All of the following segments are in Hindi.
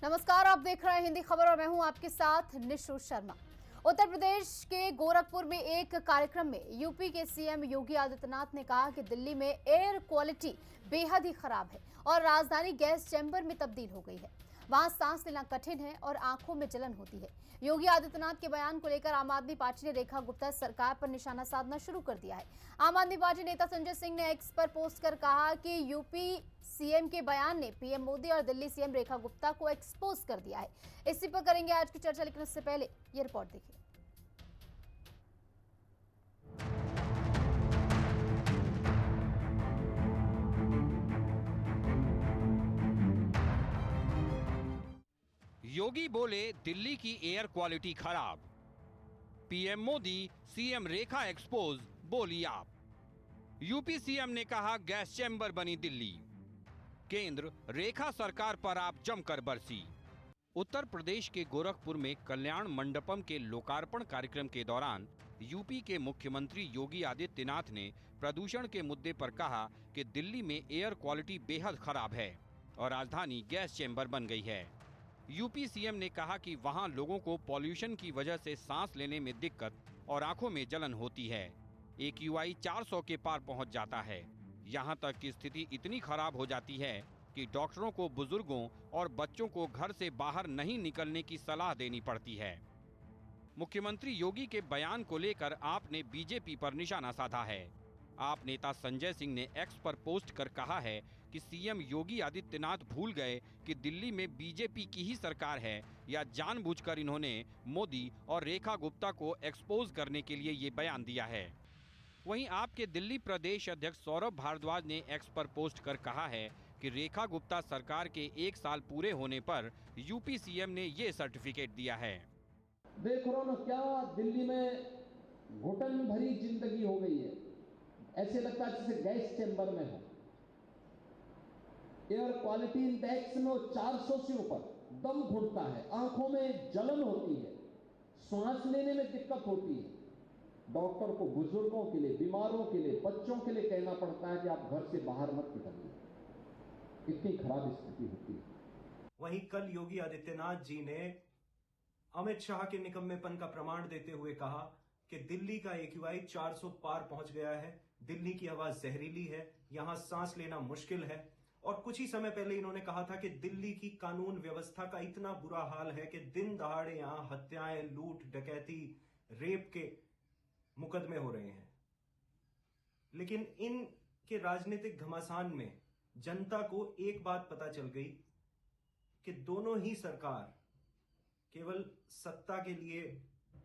नमस्कार, आप देख रहे हैं हिंदी खबर और मैं हूं आपके साथ निशु शर्मा। उत्तर प्रदेश के गोरखपुर में एक कार्यक्रम में यूपी के सीएम योगी आदित्यनाथ ने कहा कि दिल्ली में एयर क्वालिटी बेहद ही खराब है और राजधानी गैस चैम्बर में तब्दील हो गई है। वहां सांस लेना कठिन है और आंखों में जलन होती है। योगी आदित्यनाथ के बयान को लेकर आम आदमी पार्टी ने रेखा गुप्ता सरकार पर निशाना साधना शुरू कर दिया है। आम आदमी पार्टी नेता संजय सिंह ने एक्स पर पोस्ट कर कहा कि यूपी सीएम के बयान ने पीएम मोदी और दिल्ली सीएम रेखा गुप्ता को एक्सपोज कर दिया है। इसी पर करेंगे आज की चर्चा, लेकिन उससे पहले ये रिपोर्ट देखिए। योगी बोले दिल्ली की एयर क्वालिटी खराब, पीएम मोदी सीएम रेखा एक्सपोज बोली आप। यूपी सीएम ने कहा गैस चैम्बर बनी दिल्ली, केंद्र रेखा सरकार पर आप जमकर बरसी। उत्तर प्रदेश के गोरखपुर में कल्याण मंडपम के लोकार्पण कार्यक्रम के दौरान यूपी के मुख्यमंत्री योगी आदित्यनाथ ने प्रदूषण के मुद्दे पर कहा कि दिल्ली में एयर क्वालिटी बेहद खराब है और राजधानी गैस चैम्बर बन गई है। यूपी सीएम ने कहा कि वहां लोगों को पॉल्यूशन की वजह से सांस लेने में दिक्कत और आंखों में जलन होती है। AQI 400 के पार पहुंच जाता है। यहां तक कि स्थिति इतनी खराब हो जाती है कि डॉक्टरों को बुजुर्गों और बच्चों को घर से बाहर नहीं निकलने की सलाह देनी पड़ती है। मुख्यमंत्री योगी के बयान को लेकर आपने बीजेपी पर निशाना साधा है। आप नेता संजय सिंह ने एक्स पर पोस्ट कर कहा है कि सीएम योगी आदित्यनाथ भूल गए कि दिल्ली में बीजेपी की ही सरकार है या जानबूझकर इन्होंने मोदी और रेखा गुप्ता को एक्सपोज करने के लिए ये बयान दिया है। वहीं आपके दिल्ली प्रदेश अध्यक्ष सौरभ भारद्वाज ने एक्स पर पोस्ट कर कहा है कि रेखा गुप्ता सरकार के 1 साल पूरे होने पर यूपी सीएम ने ये सर्टिफिकेट दिया है। देख रहे हो ना क्या दिल्ली में घुटन भरी जिंदगी हो गई है। ऐसे लगता है जैसे गैस चैम्बर में हो। एयर क्वालिटी इंडेक्स में 400 से ऊपर, दम घुटता है, आंखों में जलन होती है, सांस लेने में दिक्कत होती है। डॉक्टर को बुजुर्गों के लिए, बीमारों के लिए, बच्चों के लिए कहना पड़ता है कि आप घर से बाहर मत निकलिए। इतनी खराब स्थिति होती है। वहीं कल योगी आदित्यनाथ जी ने अमित शाह के निकम्मेपन का प्रमाण देते हुए कहा कि दिल्ली का AQI 400 पार पहुंच गया है, दिल्ली की हवा जहरीली है, यहां सांस लेना मुश्किल है। और कुछ ही समय पहले इन्होंने कहा था कि दिल्ली की कानून व्यवस्था का इतना बुरा हाल है कि दिन दहाड़े यहां हत्याएं, लूट, डकैती, रेप के मुकदमे हो रहे हैं। लेकिन इनके राजनीतिक घमासान में जनता को एक बात पता चल गई कि दोनों ही सरकार केवल सत्ता के लिए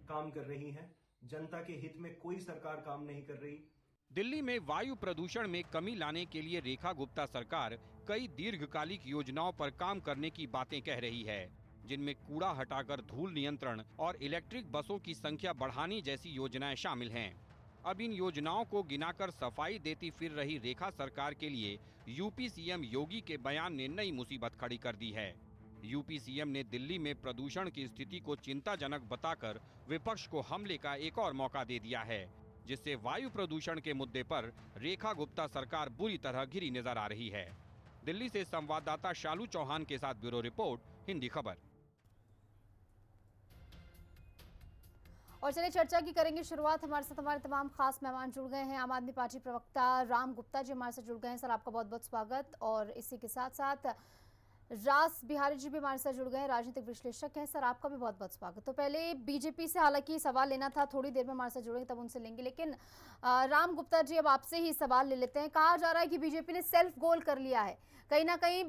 काम कर रही है, जनता के हित में कोई सरकार काम नहीं कर रही। दिल्ली में वायु प्रदूषण में कमी लाने के लिए रेखा गुप्ता सरकार कई दीर्घकालिक योजनाओं पर काम करने की बातें कह रही है, जिनमें कूड़ा हटाकर धूल नियंत्रण और इलेक्ट्रिक बसों की संख्या बढ़ाने जैसी योजनाएं शामिल हैं। अब इन योजनाओं को गिनाकर सफाई देती फिर रही रेखा सरकार के लिए यूपी सीएम योगी के बयान ने नई मुसीबत खड़ी कर दी है। यूपी सीएम ने दिल्ली में प्रदूषण की स्थिति को चिंताजनक बताकर विपक्ष को हमले का एक और मौका दे दिया है, जिससे वायु प्रदूषण के मुद्दे पर रेखा गुप्ता सरकार बुरी तरह घिरी नजर आ रही है। दिल्ली से संवाददाता शालू चौहान के साथ ब्यूरो रिपोर्ट, हिंदी खबर। और चलिए चर्चा की करेंगे शुरुआत। हमारे साथ हमारे तमाम खास मेहमान जुड़ गए हैं। आम आदमी पार्टी प्रवक्ता राम गुप्ता जी हमारे साथ जुड़ गए हैं। सर, आपका बहुत बहुत स्वागत। और इसी के साथ साथ रास बिहारी जी भी हमारे साथ जुड़ गए हैं, राजनीतिक विश्लेषक हैं। सर, आपका भी बहुत बहुत स्वागत। तो पहले बीजेपी से हालांकि सवाल लेना था, थोड़ी देर में हमारे साथ जुड़ेंगे तब उनसे लेंगे, लेकिन राम गुप्ता जी अब आपसे ही सवाल ले लेते हैं। कहा जा रहा है कि बीजेपी ने सेल्फ गोल कर लिया है, कहीं ना कहीं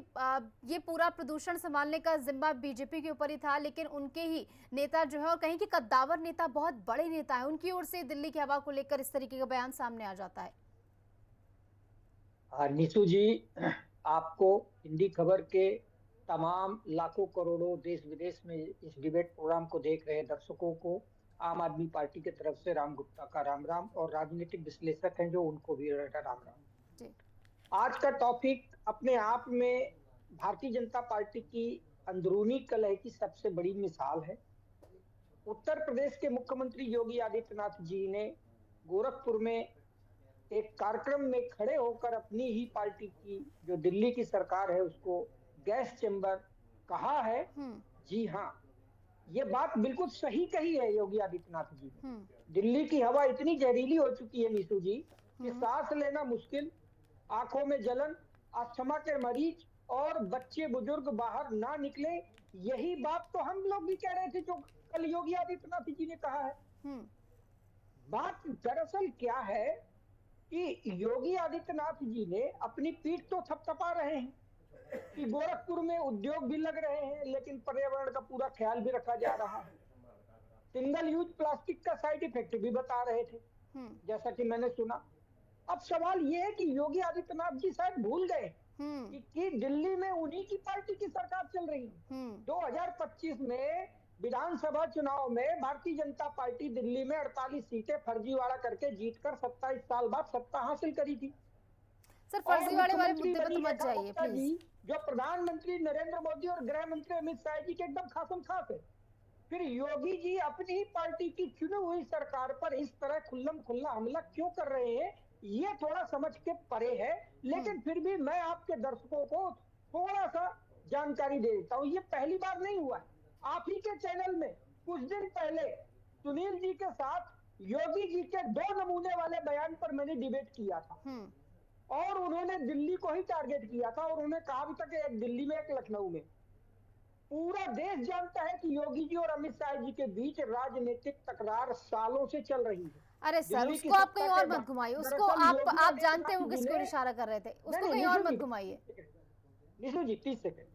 ये पूरा प्रदूषण संभालने का जिम्मा बीजेपी के ऊपर ही था, लेकिन उनके ही नेता जो है और कहीं कि कद्दावर नेता, बहुत बड़े नेता है, उनकी ओर से दिल्ली की हवा को लेकर इस तरीके का बयान सामने आ जाता है। निशु जी, आपको हिंदी खबर के तमाम लाखों करोड़ों देश विदेश में इस डिबेट प्रोग्राम को देख रहे दर्शकों को आम आदमी पार्टी की तरफ से राम गुप्ता का राम राम, और राजनीतिक विश्लेषक हैं जो उनको भी राम राम। आज का टॉपिक अपने आप में भारतीय जनता पार्टी की अंदरूनी कलह की सबसे बड़ी मिसाल है। उत्तर प्रदेश के मुख्यमंत्री योगी आदित्यनाथ जी ने गोरखपुर में एक कार्यक्रम में खड़े होकर अपनी ही पार्टी की जो दिल्ली की सरकार है उसको गैस चैम्बर कहा है। जी हाँ, ये बात बिल्कुल सही कही है योगी आदित्यनाथ जी ने। दिल्ली की हवा इतनी जहरीली हो चुकी है नीतू जी कि सांस लेना मुश्किल, आंखों में जलन, अस्थमा के मरीज और बच्चे बुजुर्ग बाहर ना निकले। यही बात तो हम लोग भी कह रहे थे जो कल योगी आदित्यनाथ जी ने कहा है। बात दरअसल क्या है कि योगी आदित्यनाथ जी ने अपनी पीठ तो थपथपा रहे हैं कि गोरखपुर में उद्योग भी लग रहे हैं लेकिन पर्यावरण का पूरा ख्याल भी रखा जा रहा है। सिंगल यूज प्लास्टिक का साइड इफेक्ट भी बता रहे थे, जैसा कि मैंने सुना। अब सवाल ये है कि योगी आदित्यनाथ जी शायद भूल गए कि दिल्ली में उन्हीं की पार्टी की सरकार चल रही है। 2025 में विधानसभा चुनाव में भारतीय जनता पार्टी दिल्ली में 48 सीटें फर्जीवाड़ा करके जीतकर 27 साल बाद सत्ता हासिल करी थी। सर फर्जीवाड़े वाले मुख्यमंत्री मुद्दे पे बनी तो मत रेखा जाइए गुप्ता प्लीज। जी, जो प्रधानमंत्री नरेंद्र मोदी और गृह मंत्री अमित शाह जी के एकदम खासम खास है। फिर योगी जी अपनी ही पार्टी की चुनी हुई सरकार पर इस तरह खुल्लम खुल्ला हमला क्यों कर रहे हैं, ये थोड़ा समझ के परे है। लेकिन फिर भी मैं आपके दर्शकों को थोड़ा सा जानकारी दे देता हूँ। ये पहली बार नहीं हुआ है। आप ही के चैनल में कुछ दिन पहले सुनील जी के साथ योगी जी के 2 नमूने वाले बयान पर मैंने डिबेट किया था और उन्होंने दिल्ली को ही टारगेट किया था और उन्होंने कहा भी था कि एक दिल्ली में एक लखनऊ में। पूरा देश जानता है कि योगी जी और अमित शाह जी के बीच राजनीतिक तकरार सालों से चल रही है। अरे सर उसको आप कहीं और मत घुमाइए, उसको आप जानते हो किसको इशारा कर रहे थे, उसको कहीं और मत घुमाइए। निशु जी 30 सेकंड।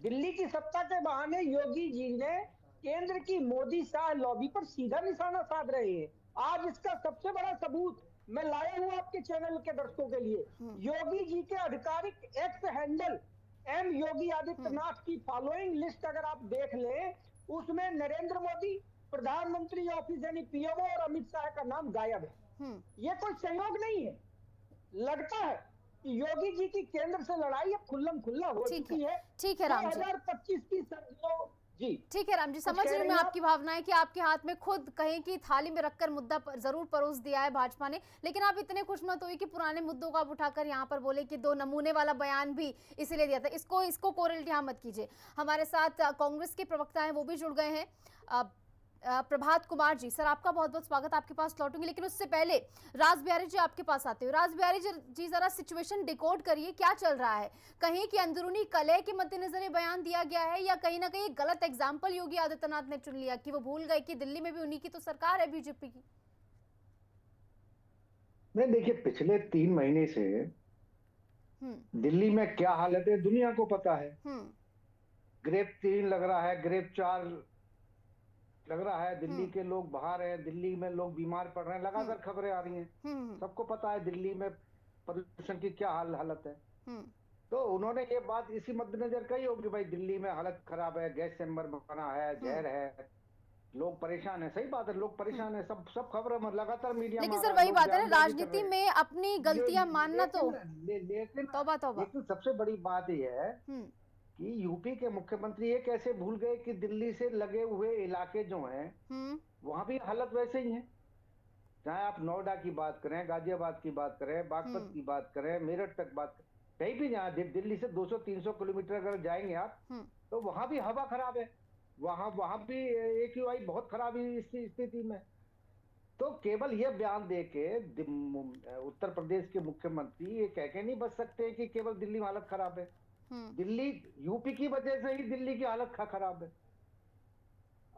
दिल्ली की सत्ता के बहाने योगी जी ने केंद्र की मोदी शाह लॉबी पर सीधा निशाना साध रहे हैं। आज इसका सबसे बड़ा सबूत मैं लाया हूं आपके चैनल के दर्शकों के लिए। योगी जी के आधिकारिक x handle M Yogi Adityanath की फॉलोइंग लिस्ट अगर आप देख लें, उसमें नरेंद्र मोदी, प्रधानमंत्री ऑफिस यानी पीएमओ और अमित शाह का नाम गायब है। ये कोई संयोग नहीं है। लगता है कि योगी जी की केंद्र से लड़ाई अब खुल्लम खुल्ला हो चुकी है। ठीक है राम जी, 2025 की सर्दियों जी। ठीक है राम जी, समझ रही हूँ मैं आपकी भावनाएं कि आपके हाथ में खुद कहीं की थाली में रखकर मुद्दा जरूर परोस दिया है भाजपा ने, लेकिन आप इतने खुश मत होइए कि पुराने मुद्दों को आप उठाकर यहाँ पर बोले कि 2 नमूने वाला बयान भी इसीलिए दिया था। इसको कोरिलेट यहाँ मत कीजिए। हमारे साथ कांग्रेस के प्रवक्ता हैं वो भी जुड़ गए हैं, प्रभात कुमार जी। सर आपका बहुत बहुत स्वागत, आपके पास लौटूंगी, लेकिन उससे पहले राज बिहारी जी आपके पास आते हो। राज बिहारी जी जरा सिचुएशन डिकोड करिए, क्या चल रहा है? कहीं की अंदरूनी कलह के मद्देनजर ये बयान दिया गया है या कहीं ना कहीं गलत एग्जाम्पल योगी आदित्यनाथ ने चुन लिया कि वो भूल गए कि दिल्ली में भी उन्हीं की तो सरकार है, बीजेपी की? नहीं देखिए, पिछले 3 महीने से दिल्ली में क्या हालत है दुनिया को पता है। ग्रेप 3 लग रहा है, ग्रेप 4 लग रहा है, दिल्ली के लोग बाहर हैं, दिल्ली में लोग बीमार पड़ रहे हैं, लगातार खबरें आ रही हैं। सबको पता है दिल्ली में प्रदूषण की क्या हालत है। तो उन्होंने ये बात इसी मद्देनजर कही होगी, भाई दिल्ली में हालत खराब है, गैस चैम्बर बना है, जहर है, लोग परेशान है। सही बात है, लोग परेशान है, सब खबर लगातार मीडिया में। लेकिन सर वही बात है ना, राजनीति में अपनी गलतियां मानना तो लेकिन सबसे बड़ी बात यह है कि यूपी के मुख्यमंत्री ये कैसे भूल गए कि दिल्ली से लगे हुए इलाके जो हैं वहां भी हालत वैसे ही है। चाहे आप नोएडा की बात करें, गाजियाबाद की बात करें, बागपत की बात करें, मेरठ तक बात करें, कहीं भी जहाँ दिल्ली से 200-300 किलोमीटर अगर जाएंगे आप तो वहां भी हवा खराब है, वहां भी AQI बहुत खराब है इस स्थिति में। तो केवल ये बयान दे के उत्तर प्रदेश के मुख्यमंत्री ये कह के नहीं बच सकते कि केवल दिल्ली में हालत खराब है। दिल्ली यूपी की वजह से ही दिल्ली की हालत खराब है।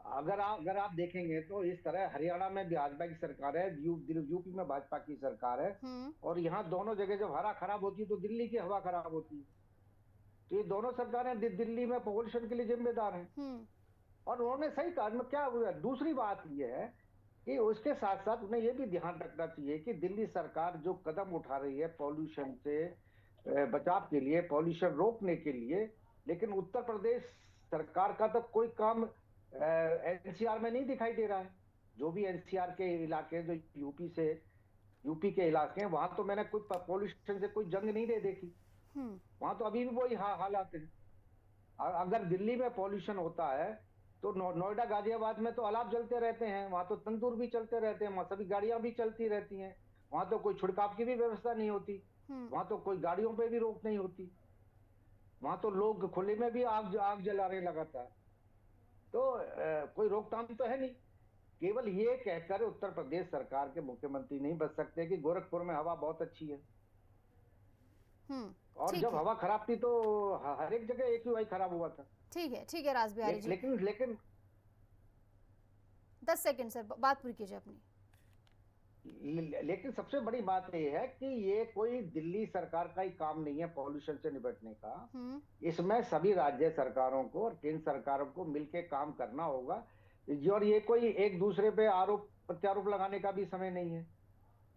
अगर आप देखेंगे तो इस तरह हरियाणा में भाजपा की सरकार है, यूपी में भाजपा की सरकार है, और यहाँ दोनों जगह जब हवा खराब होती है तो दिल्ली की हवा खराब होती है। तो ये दोनों सरकारें दिल्ली में पॉल्यूशन के लिए जिम्मेदार हैं। और उन्होंने सही कहा। में क्या हुआ, दूसरी बात यह है कि उसके साथ साथ उन्हें यह भी ध्यान रखना चाहिए कि दिल्ली सरकार जो कदम उठा रही है पॉल्यूशन से बचाव के लिए, पॉल्यूशन रोकने के लिए, लेकिन उत्तर प्रदेश सरकार का तो कोई काम NCR में नहीं दिखाई दे रहा है। जो भी NCR के इलाके जो यूपी के इलाके हैं वहां तो मैंने कोई पॉल्यूशन से कोई जंग नहीं देखी। वहां तो अभी भी वही हालात है। अगर दिल्ली में पॉल्यूशन होता है तो नोएडा गाजियाबाद में तो अलाव जलते रहते हैं, वहां तो तंदूर भी चलते रहते हैं, वहां सभी गाड़ियां भी चलती रहती हैं, वहां तो कोई छिड़काव की भी व्यवस्था नहीं होती, वहां तो कोई गाड़ियों पे भी रोक नहीं होती। वहां तो लोग खुले में भी आग जला रहे लगातार। तो कोई रोकथाम तो है नहीं। केवल ये कहकर उत्तर प्रदेश सरकार के मुख्यमंत्री नहीं बच सकते कि गोरखपुर में हवा बहुत अच्छी है। और जब हवा खराब थी तो हर एक जगह AQI खराब हुआ था। ठीक है राज बिहारी जी। लेकिन 10 सेकंड सर, बात पूरी कीजिए अपनी। लेकिन सबसे बड़ी बात यह है कि ये कोई दिल्ली सरकार का ही काम नहीं है पॉल्यूशन से निपटने का। इसमें सभी राज्य सरकारों को और केंद्र सरकारों को मिलकर काम करना होगा। और ये कोई एक दूसरे पे आरोप प्रत्यारोप लगाने का भी समय नहीं है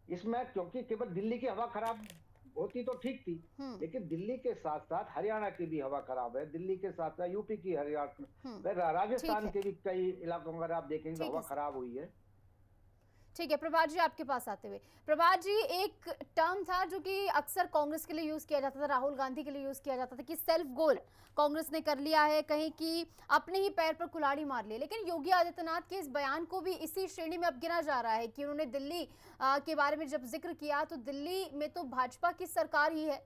इसमें, क्योंकि केवल दिल्ली की हवा खराब होती तो ठीक थी, लेकिन दिल्ली के साथ साथ हरियाणा की भी हवा खराब है, दिल्ली के साथ साथ यूपी की, हरियाणा, राजस्थान के भी कई इलाकों में आप देखेंगे हवा खराब हुई है। ठीक है प्रभात जी, आपके पास आते हुए, प्रभात जी, एक टर्म था जो कि अक्सर कांग्रेस के लिए यूज किया जाता था, राहुल गांधी के लिए यूज किया जाता था कि सेल्फ गोल कांग्रेस ने कर लिया है, कहीं कि अपने ही पैर पर कुल्हाड़ी मार ली। लेकिन योगी आदित्यनाथ के इस बयान को भी इसी श्रेणी में अब गिना जा रहा है कि उन्होंने दिल्ली के बारे में जब जिक्र किया तो दिल्ली में तो भाजपा की सरकार ही है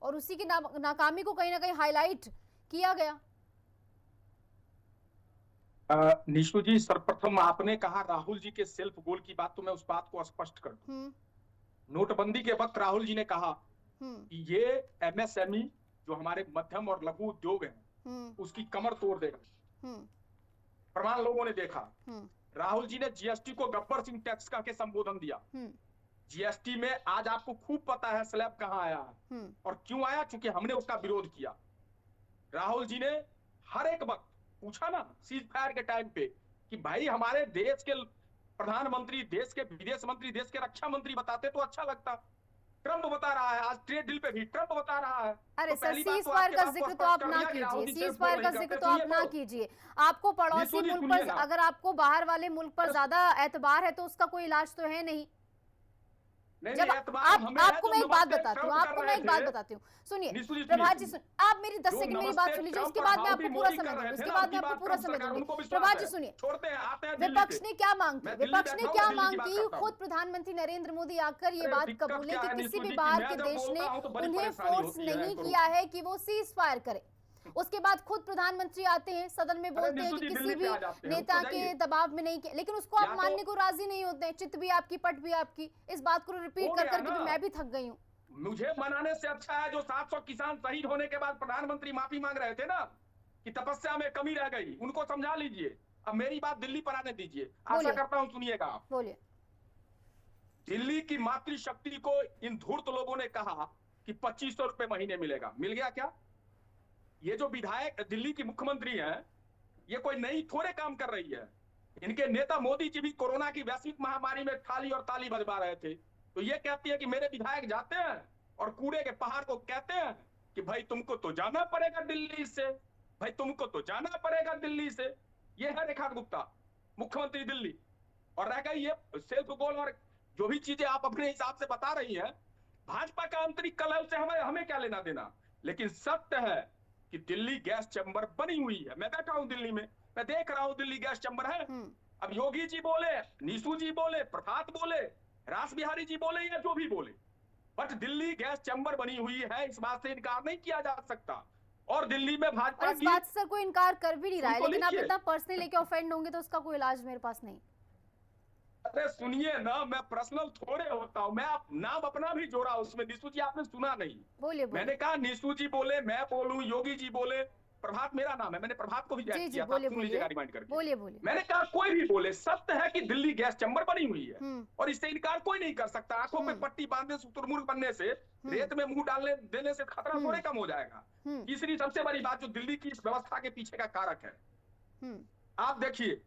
और उसी की नाकामी को कहीं ना कहीं हाईलाइट किया गया। निशु जी, सर्वप्रथम आपने कहा राहुल जी के सेल्फ गोल की बात, तो मैं उस बात को स्पष्ट कर दूं। नोटबंदी के वक्त राहुल जी ने कहा कि ये MSME जो हमारे मध्यम और लघु उद्योग हैं उसकी कमर तोड़ देगा। प्रमाण लोगों ने देखा। राहुल जी ने GST को गब्बर सिंह टैक्स का के संबोधन दिया। GST में आज आपको खूब पता है स्लैब कहां आया है और क्यों आया, क्योंकि हमने उसका विरोध किया। राहुल जी ने हर एक वक्त पूछा ना सीज फायर के टाइम पे कि भाई हमारे देश के प्रधानमंत्री, देश के विदेश मंत्री, देश के रक्षा मंत्री बताते तो अच्छा लगता। ट्रंप बता रहा है, आज ट्रेड डील पे भी ट्रंप बता रहा है। अरे तो सर, सीज फायर का जिक्र तो आप ना कीजिए, सीज फायर का जिक्र तो आप ना कीजिए। आपको पड़ोसी मुल्क पर, अगर आपको बाहर वाले मुल्क पर ज्यादा एतबार है तो उसका कोई इलाज तो है नहीं। जब आपको मैं एक बात बताती हूँ, सुनिए प्रभात जी, आप मेरी 10 सेकंड मेरी बात सुन लीजिए, उसके बाद मैं आपको पूरा समय दूंगी, उसके बाद मैं आपको पूरा समय दूंगी। प्रभात जी सुनिए, विपक्ष ने क्या मांग की, विपक्ष ने क्या मांग की, खुद प्रधानमंत्री नरेंद्र मोदी आकर ये बात कबूले कि किसी भी बाहर के देश ने उन्हें फोर्स नहीं किया है कि वो सीज फायर करे। उसके बाद खुद प्रधानमंत्री आते हैं सदन में, बोलते हैं कि किसी भी नेता के दबाव में नहीं किया, लेकिन उसको आप मानने को राजी नहीं होते हैं। चित्त भी आपकी, पट भी आपकी, इस बात को रिपीट कर करके भी मैं भी थक गई हूँ। मुझे मनाने से अच्छा है जो 700 किसान शहीद होने के बाद प्रधानमंत्री माफी मांग रहे थे ना कि तपस्या में कमी रह गई, उनको समझा लीजिए। अब मेरी बात दिल्ली पर आने दीजिए, आशा करता हूँ सुनिएगा आप। बोलिए। दिल्ली की मातृशक्ति को इन धूर्त लोगों ने कहा कि 2500 रुपए महीने मिलेगा। मिल गया क्या? ये जो विधायक दिल्ली की मुख्यमंत्री हैं, ये कोई नई थोड़े काम कर रही है। इनके नेता मोदी जी भी कोरोना की वैश्विक महामारी में थाली और ताली बजवा रहे थे, तो ये कहती है कि मेरे विधायक जाते हैं और कूड़े के पहाड़ को कहते हैं कि भाई तुमको तो जाना पड़ेगा दिल्ली से, भाई तुमको तो जाना पड़ेगा दिल्ली से। ये है रेखा गुप्ता, मुख्यमंत्री दिल्ली। और रह गई ये सेल्फ गोल और जो भी चीजें आप अपने हिसाब से बता रही हैं, भाजपा का आंतरिक कलह से हमें क्या लेना देना। लेकिन सत्य है कि दिल्ली गैस चैम्बर बनी हुई है। मैं बैठा हूं दिल्ली में, मैं देख रहा हूं दिल्ली गैस चैम्बर है। अब योगी जी बोले, निशु जी बोले, प्रभात बोले, रास बिहारी जी बोले या जो भी बोले, बट दिल्ली गैस चैम्बर बनी हुई है, इस बात से इनकार नहीं किया जा सकता। और दिल्ली में भाजपा इस बात से कोई इनकार कर भी नहीं रहा है, लेकिन आप इतना पर्सनल लेके ऑफेंड होंगे तो उसका कोई इलाज मेरे पास नहीं। अरे सुनिए ना, मैं पर्सनल थोड़े होता हूँ, मैं आप नाम अपना भी जोड़ा उसमें। निशु जी आपने सुना नहीं? बोलिए। मैंने कहा निशु जी बोले, मैं बोलूं, योगी जी बोले, प्रभात मेरा नाम है, मैंने प्रभात को भी जाहिर किया था, सुन लीजिएगा रिमाइंड करके। बोलिए। मैंने कहा कोई भी बोले, सत्य है कि दिल्ली गैस चैम्बर बनी हुई है और इससे इनकार कोई नहीं कर सकता। आंखों पे पट्टी बांधने से, तुरमुर्ग बनने से, रेत में मुंह डालने देने से खतरा थोड़े कम हो जाएगा। तीसरी सबसे बड़ी बात जो दिल्ली की इस व्यवस्था के पीछे का कारक है, आप देखिए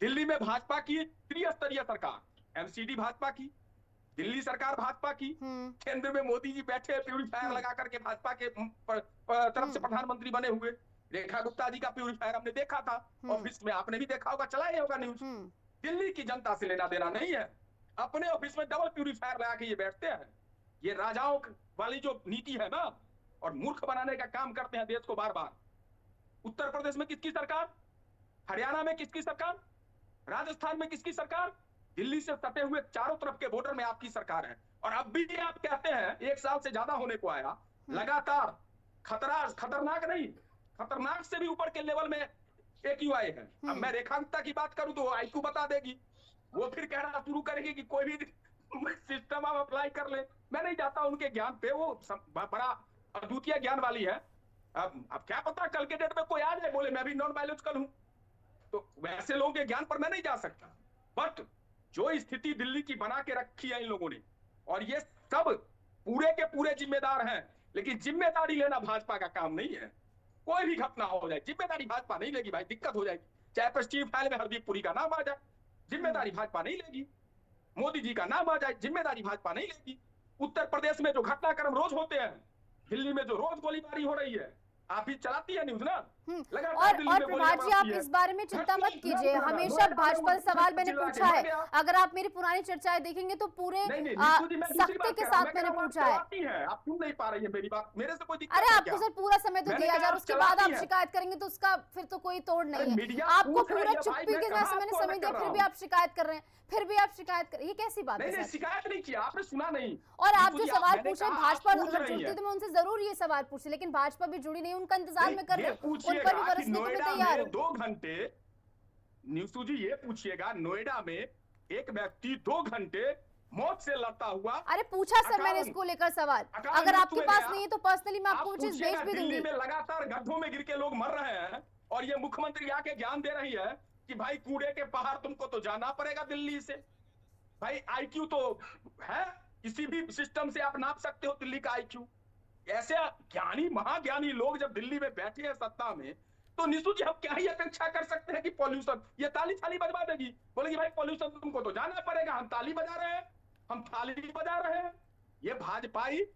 दिल्ली में भाजपा की त्रिस्तरीय सरकार, MCD भाजपा की, दिल्ली सरकार भाजपा की, केंद्र में मोदी जी बैठे प्यूरिफायर लगा करके भाजपा के तरफ से प्रधानमंत्री बने हुए। रेखा गुप्ता जी का प्यूरिफायर हमने देखा था ऑफिस में, आपने भी देखा होगा, चला ही होगा न्यूज। दिल्ली की जनता से लेना देना नहीं है, अपने ऑफिस में डबल प्यूरिफायर लगा के ये बैठते हैं। ये राजाओं वाली जो नीति है ना, और मूर्ख बनाने का काम करते हैं देश को बार बार। उत्तर प्रदेश में किसकी सरकार, हरियाणा में किसकी सरकार, राजस्थान में किसकी सरकार, दिल्ली से सटे हुए चारों तरफ के बॉर्डर में आपकी सरकार है। और अब भी आप कहते हैं 1 साल से ज्यादा होने को आया, लगातार खतरनाक नहीं, खतरनाक से भी ऊपर के लेवल में AQI है। अब मैं रेखा गुप्ता की बात करूं तो IQ बता देगी, वो फिर कहना शुरू करेगी कि कोई भी सिस्टम आप अप्लाई कर ले। मैं नहीं जाता उनके ज्ञान पे, वो बड़ा अद्वितीय ज्ञान वाली है। अब क्या पता कल के डेट में कोई आ जाए बोले मैं भी नॉन बायोलॉजिकल हूं, तो वैसे लोगों के ज्ञान पर मैं नहीं जा सकता। बट जो स्थिति दिल्ली की बना के रखी है इन लोगों ने, और ये सब पूरे के पूरे जिम्मेदार हैं, लेकिन जिम्मेदारी लेना भाजपा का काम नहीं है। कोई भी घटना हो जाए जिम्मेदारी भाजपा नहीं लेगी भाई, दिक्कत हो जाएगी। चाहे प्रेस्टीज फाइल में हरदीप पुरी का नाम आ जाए, जिम्मेदारी भाजपा नहीं लेगी। मोदी जी का नाम आ जाए, जिम्मेदारी भाजपा नहीं लेगी। उत्तर प्रदेश में जो घटनाक्रम रोज होते हैं, दिल्ली में जो रोज गोलीबारी हो रही है, आप ही चलाती है न्यूज ना। और प्रभात जी आप इस बारे में चिंता मत कीजिए, हमेशा भाजपा से सवाल मैंने पूछा है। अगर आप मेरी पुरानी चर्चाएं देखेंगे तो पूरे सख्ती के साथ मैंने पूछा है। आप सुन नहीं पा रही है मेरी बात, मेरे से कोई दिक्कत अरे आपको सर पूरा समय तो दिया जा, उसके बाद आप शिकायत करेंगे तो उसका फिर तो कोई तोड़ नहीं है। आपको पूरा चुप्पी के साथ मैंने समय दिया, फिर भी आप शिकायत कर रहे हैं, फिर भी आप शिकायत कर, ये कैसी बात है? शिकायत नहीं किया, आपने सुना नहीं। और आप जो सवाल पूछे, भाजपा अगर जुड़ती तो मैं उनसे जरूर ये सवाल पूछती, लेकिन भाजपा भी जुड़ी नहीं, उनका इंतजार में कर रही हूँ, उन पर भी बरसने को तैयार हूँ। 2 घंटे न्यूज़ जी ये पूछिएगा, नोएडा में एक व्यक्ति 2 घंटे मौत से लड़ता हुआ। अरे पूछा सर मैंने इसको लेकर सवाल, अगर आपके पास नहीं है तो पर्सनली मैं आपको चीज भेज भी दूंगी। दिल्ली में लगातार गड्ढों में गिर के लोग मर रहे हैं, और ये मुख्यमंत्री आके ज्ञान दे रही है कि भाई कूड़े के पहाड़ तुमको तो जाना पड़ेगा दिल्ली से। भाई IQ तो है, किसी भी सिस्टम से आप नाप सकते हो दिल्ली का IQ। ऐसे ज्ञानी महाज्ञानी लोग जब दिल्ली में बैठे हैं सत्ता में, तो निशु जी हम क्या ही अपेक्षा कर सकते हैं कि पॉल्यूशन, ये ताली थाली बजवा देगी, बोलेगी भाई पॉल्यूशन तुमको तो जाना पड़ेगा, हम ताली बजा रहे हैं, हम थाली बजा रहे हैं। ये भाजपाई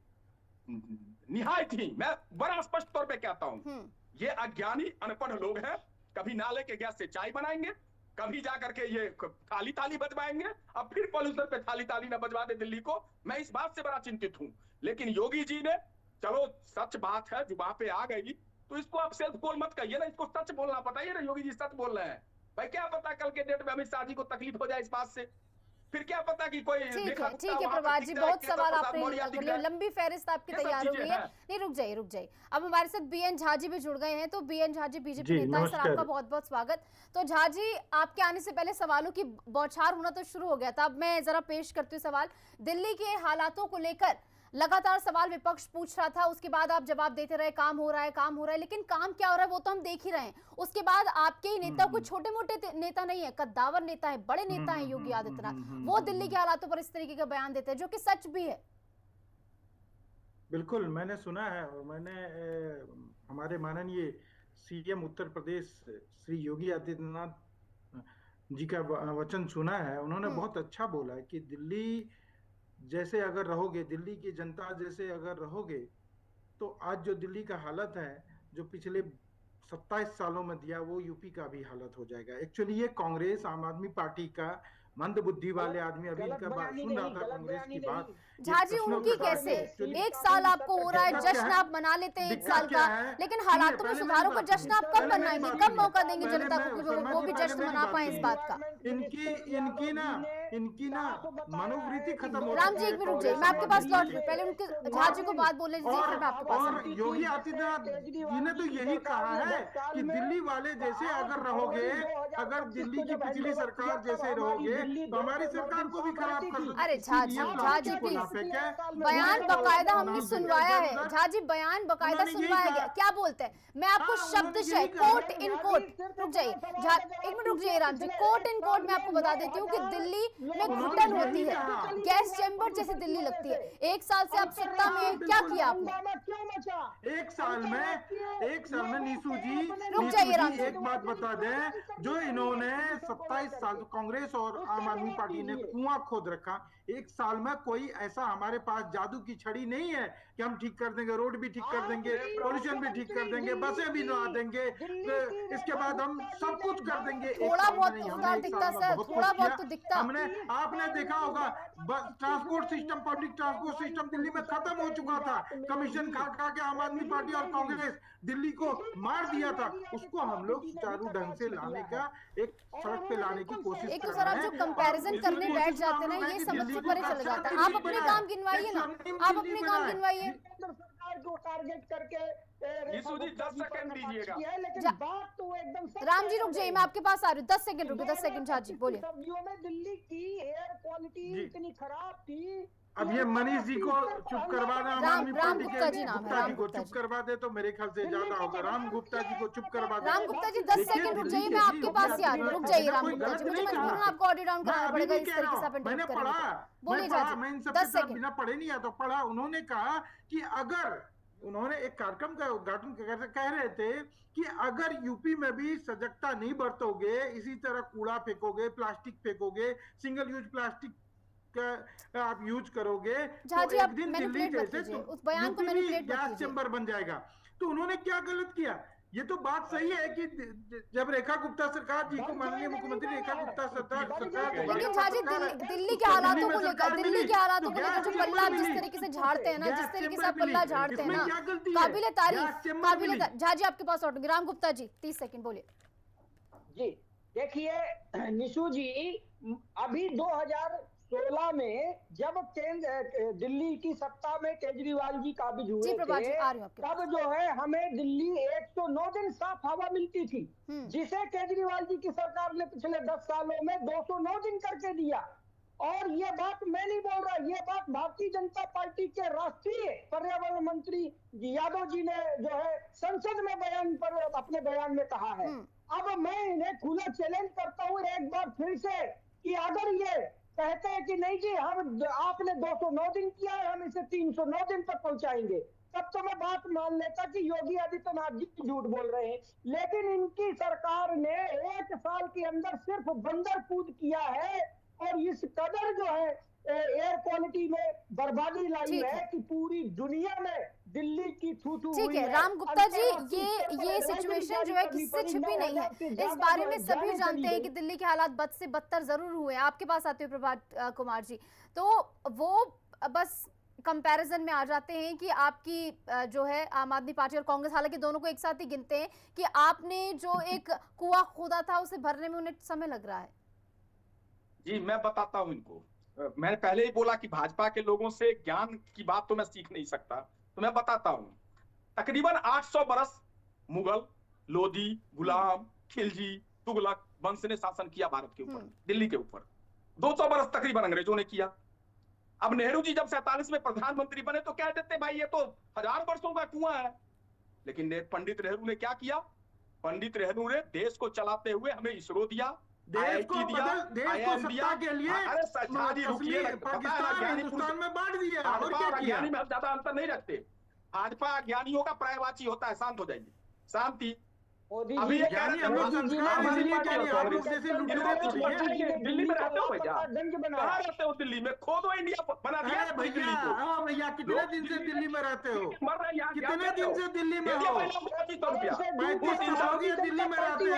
निहायत ही, मैं बड़ा स्पष्ट तौर पे कहता हूं, ये अज्ञानी अनपढ़ लोग हैं। कभी नाले के गैस से चाय बनाएंगे, कभी जाकर के ये थाली ताली बजवाएंगे, अब फिर पॉल्यूशन पे थाली ताली ना बजवा दे दिल्ली को। मैं इस बात से बड़ा चिंतित हूं। लेकिन योगी जी ने, चलो सच बात है जुबान पे आ गई, तो इसको आप सेल्फ गोल मत कहिए ना, इसको सच बोलना बताइए ना। योगी जी सच बोल रहे हैं भाई, क्या पता कल के डेट में अमित शाह जी को तकलीफ हो जाए इस बात से, फिर क्या पता कि कोई। ठीक है प्रभात जी, बहुत सवाल आपने, लंबी फहरिस्त आपकी तैयार हो गई है। नहीं रुक जाइए। अब हमारे साथ BN झा जी भी जुड़ गए हैं, तो BN झा जी बीजेपी नेता है, सर आपका बहुत बहुत स्वागत। तो झा जी आपके आने से पहले सवालों की बौछार होना तो शुरू हो गया था, अब मैं जरा पेश करती हूँ सवाल। दिल्ली के हालातों को लेकर लगातार सवाल विपक्ष पूछ रहा था, उसके बाद आप जवाब देते रहे काम हो रहा है, लेकिन काम क्या हो रहा है वो तो हम देख ही रहे हैं। उसके बाद आपके ही नेता कोई छोटे मोटे नेता नहीं है, कद्दावर नेता है, बड़े नेता है योगी आदित्यनाथ, वो दिल्ली के हालातों पर इस तरीके का बयान देते हैं जो कि सच भी है। बिल्कुल मैंने सुना है, और मैंने हमारे माननीय CM उत्तर प्रदेश श्री योगी आदित्यनाथ जी का वचन सुना है। उन्होंने बहुत अच्छा बोला है कि दिल्ली जैसे अगर रहोगे, दिल्ली की जनता जैसे अगर रहोगे, तो आज जो दिल्ली का हालत है, जो पिछले 27 सालों में दिया, वो यूपी का भी हालत हो जाएगा। एक्चुअली ये कांग्रेस आम आदमी पार्टी का मंद बुद्धि वाले आदमी अभी इनका बात सुन रहा था, कांग्रेस की बात। झा जी उनकी कैसे, 1 साल आपको हो रहा है, जश्न आप मना लेते हैं 1 साल का, लेकिन हालातों में सुधारों का जश्न आप कब मनाएंगे, कब मौका देंगे जनता को कि वो भी जश्न मना पाए इस बात का? इनकी ना मनोवृत्ति खत्म हो। राम जी एक मिनट रुक जाइए, मैं आपके पास लौट रही हूँ, पहले उनके झा जी को बात बोलने दीजिए, फिर मैं आपके पास। और योगी आदित्यनाथ जी ने तो यही कहा है कि दिल्ली वाले जैसे अगर रहोगे, अगर दिल्ली की पिछली सरकार जैसे रहोगे तो हमारी सरकार को भी खराब कर दो। अरे झा जी प्लीज, बयान बकायदा हमने सुनवाया है, झा जी बयान बकायदा सुनवाया गया, क्या बोलते हैं? मैं आपको शब्दशः कोट इन कोट, रुक जाइए झा, 1 मिनट रुक जाइए राम जी, कोट इन कोट मैं आपको बता देती हूँ कि दिल्ली में घुटन होती है, गैस चैम्बर जैसे दिल्ली लगती है। 1 साल से आप सत्ता में, क्या किया आपने? 1 साल में नीसू जी, रुक जाइए राम जी, एक बात बता दें, जो इन्होंने 27 साल कांग्रेस और आम आदमी पार्टी ने कुआं खोद रखा, 1 साल में कोई ऐसा हमारे पास जादू की छड़ी नहीं है कि हम ठीक कर देंगे, रोड भी ठीक कर देंगे, पॉल्यूशन भी ठीक कर देंगे, बसें भी लगा देंगे, इसके बाद हम सब कुछ कर देंगे। थोड़ा बहुत तो सुधार दिखता सर, थोड़ा बहुत तो दिखता। हमने, आपने देखा होगा transport system, public transport system Delhi में खत्म हो चुका था, कमीशन खा के आम आदमी पार्टी और कांग्रेस दिल्ली को मार दिया था, उसको हम लोग सुचारू ढंग से लाने का, एक सड़क पे लाने की कोशिश कर रहे हैं। एक तो सर आप जो कंपैरिजन करने बैठ जाते हैं ना, ये समझ से परे चले जाता है। आप अपने काम गिनवाइए ना, आप अपने काम गिनवाइए। को टारगेट करके यीशु जी 10 सेकंड दीजिएगा। लेकिन बात तो एकदम राम जी रुक जाइए, मैं आपके पास आ रही हूँ, 10 सेकंड रुकिए, 10 सेकंड झा जी बोलिए। सब्जियों में दिल्ली की एयर क्वालिटी इतनी खराब थी। अब ये मनीष जी को चुप करवाना, आम आदमी पार्टी के गुप्ता जी नाम है, गुप्ता जी को चुप करवा दे तो मेरे ख्याल से ज्यादा होगा। राम गुप्ता जी को चुप करवा दे। राम गुप्ता जी 10 सेकंड रुक जाइए, मैं आपके पास ही आ रही हूँ, रुक जाइए राम गुप्ता जी, मुझे मजबूरन आपको ऑडियो डाउन कराना पड़ेगा, इस तरीके से आप मैंने इंटरप्ट पढ़ा, करेंगे। बोलिए झा जी, मैं इन 10 सब सेकंड। बिना पढ़े नहीं आता, पढ़ा। उन्होंने कहा कि अगर, उन्होंने एक कार्यक्रम का उद्घाटन करते कह रहे थे कि अगर यूपी में भी सजगता नहीं बरतोगे, इसी तरह कूड़ा फेंकोगे, प्लास्टिक फेंकोगे, सिंगल यूज प्लास्टिक का आप यूज करोगे तो एक दिन दिल्ली जैसे उस बयान को मैनिपुलेट मत गैस चैम्बर बन जाएगा। तो उन्होंने क्या गलत किया? ये तो बात सही है कि जब रेखा गुप्ता सरकार जी को, माननीय मुख्यमंत्री रेखा गुप्ता सरकार, लेकिन झा जी दिल्ली के हालातों को लेकर, दिल्ली के हालातों को लेकर जो पल्ला जिस तरीके से झाड़ते हैं ना, जिस तरीके से आप पल्ला झाड़ते हैं ना, काबिले तारीफ। झा जी आपके पास ऑटो, राम गुप्ता जी 30 सेकंड बोलिए। जी देखिए निशु जी, अभी 2016 में जब दिल्ली की सत्ता में केजरीवाल जी काबिज हुए थे, तब जो है हमें दिल्ली 109 दिन साफ हवा मिलती थी, जिसे केजरीवाल जी की सरकार ने पिछले 10 सालों में 209 दिन करके दिया। और ये बात मैं नहीं बोल रहा, ये बात भारतीय जनता पार्टी के राष्ट्रीय पर्यावरण मंत्री यादव जी ने जो है संसद में बयान पर अपने बयान में कहा है। अब मैं इन्हें खुला चैलेंज करता हूँ एक बार फिर से कि अगर ये कहते हैं कि नहीं जी हम आपने 209 दिन किया है, हम इसे 309 दिन तक पहुंचाएंगे, तब तो मैं बात मान लेता कि योगी आदित्यनाथ जी झूठ बोल रहे हैं। लेकिन इनकी सरकार ने 1 साल के अंदर सिर्फ बंदर कूद किया है और इस कदर जो है एयर क्वालिटी में बर्बादी लाई है कि पूरी दुनिया में दिल्ली की थू-थू हुई है। ठीक है राम गुप्ता जी, ये सिचुएशन जो है किससे छिपी नहीं है, इस बारे में सभी जानते हैं कि दिल्ली के हालात बद से बदतर जरूर हुए हैं। आपके पास आते हुए प्रभात कुमार जी, तो वो बस कंपैरिजन में आ जाते हैं कि आपकी जो है आम आदमी पार्टी और कांग्रेस, हालांकि दोनों को एक साथ ही गिनते हैं कि आपने जो एक कुआं खोदा था उसे भरने में उन्हें समय लग रहा है। जी मैं बताता हूं इनको, मैंने पहले ही बोला कि भाजपा के लोगों से ज्ञान की बात तो मैं सीख नहीं सकता, तो मैं बताता हूं। तकरीबन 800 बरस मुगल, लोधी, गुलाम, खिलजी, तुगलक वंश ने शासन किया भारत के ऊपर, दिल्ली के ऊपर। 200 बरस तकरीबन अंग्रेजों ने किया। अब नेहरू जी जब 47 में प्रधानमंत्री बने तो कह देते भाई ये तो 1000 वर्षों का कुआं है, लेकिन पंडित नेहरू ने क्या किया? पंडित नेहरू ने देश को चलाते हुए हमें इसरो दिया, देश को सत्ता के लिए पाकिस्तान हिंदुस्तान में बांट दिया। और क्या किया? ज्ञानी में हम ज्यादा अंतर नहीं रखते। भाजपा ज्ञानियों का पर्यायवाची होता है। शांत हो जाइए, शांति। अभी ये आप लोग जैसे दिल्ली में रहते हो भैया? कहाँ रहते हो दिल्ली में? खोदो इंडिया बना दिया दिल्ली को। भैया कितने दिन से दिल्ली में रहते हो? कितने दिन से दिल्ली में हो? 35 साल हो गया दिल्ली में रहते हो।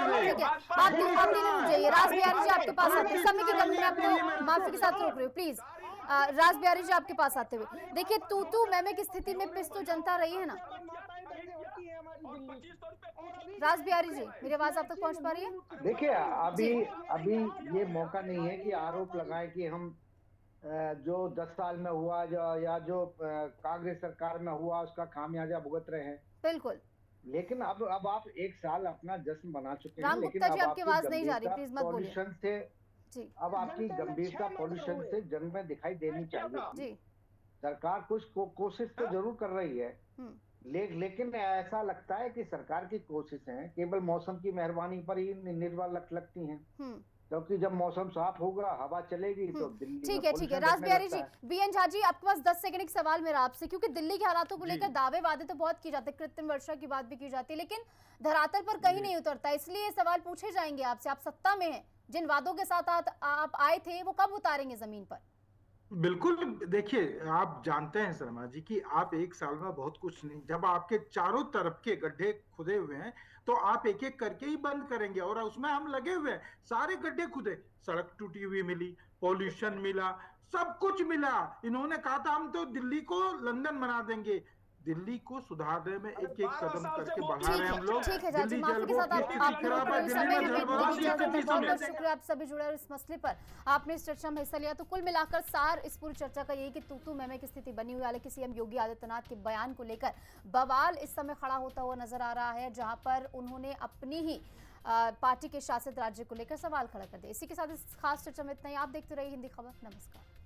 राज बिहारी जी आपके पास आते हैं, समय की कमी में आपको माफी के साथ रोक रही हूँ प्लीज। राज बिहारी जी आपके पास आते हुए, देखिए तू मैं की स्थिति में पिस तो जनता रही है ना। राज बिहारी जी मेरी आवाज आप तक पहुंच पा रही है? देखिए अभी ये मौका नहीं है कि आरोप लगाए कि हम जो 10 साल में हुआ या जो कांग्रेस सरकार में हुआ उसका खामियाजा भुगत रहे हैं। बिल्कुल, लेकिन अब आप 1 साल अपना जश्न बना चुके हैं। राम गुप्ता जी आपकी आवाज नहीं जा रही, प्लीज मत बोलिए। अब आपकी गंभीरता पॉल्यूशन से जन में दिखाई देनी चाहिए। सरकार कुछ कोशिश तो जरूर कर रही है, लेकिन ऐसा लगता है कि सरकार की कोशिशें केवल मौसम की मेहरबानी पर ही निर्भर लगती हैं, क्योंकि जब मौसम साफ होगा, हवा चलेगी तो दिल्ली। ठीक है राज बिहारी जी। बीएन झा जी आपके पास 10 सेकंड एक सवाल मेरा आपसे, क्योंकि दिल्ली के हालातों को लेकर दावे वादे तो बहुत किए जाते हैं, कृत्रिम वर्षा की बात भी की जाती है, लेकिन धरातल पर कहीं नहीं उतरता, इसलिए सवाल पूछे जाएंगे आपसे। आप सत्ता में हैं, जिन वादों के साथ आप आए थे वो कब उतारेंगे जमीन पर? बिल्कुल, देखिए आप जानते हैं शर्मा जी कि आप 1 साल में बहुत कुछ नहीं, जब आपके चारों तरफ के गड्ढे खुदे हुए हैं तो आप एक एक करके ही बंद करेंगे, और उसमें हम लगे हुए हैं। सारे गड्ढे खुदे, सड़क टूटी हुई मिली, पॉल्यूशन मिला, सब कुछ मिला। इन्होंने कहा था हम तो दिल्ली को लंदन बना देंगे, दिल्ली को सुधारने में एक एक 12 कदम साल से करके मोदी बढ़ा रहे हैं हम लोग। ठीक है जाजी, दिल्ली माफी के जल साथ बोर्ड की स्थिति खराब है, दिल्ली में जल बोर्ड की स्थिति बहुत सुनिए। शुक्रिया, आप सभी जुड़े और इस मसले पर आपने इस चर्चा में हिस्सा लिया। तो कुल मिलाकर सार इस पूरी चर्चा का यही कि तू मैं की स्थिति बनी हुई। हालांकि सीएम योगी आदित्यनाथ के बयान को लेकर बवाल इस समय खड़ा होता हुआ नजर आ रहा है, जहां पर उन्होंने अपनी ही पार्टी के शासित राज्य को लेकर सवाल खड़ा कर दिया। इसी के साथ इस खास चर्चा में इतना ही। आप देखते रहिए हिंदी खबर। नमस्कार।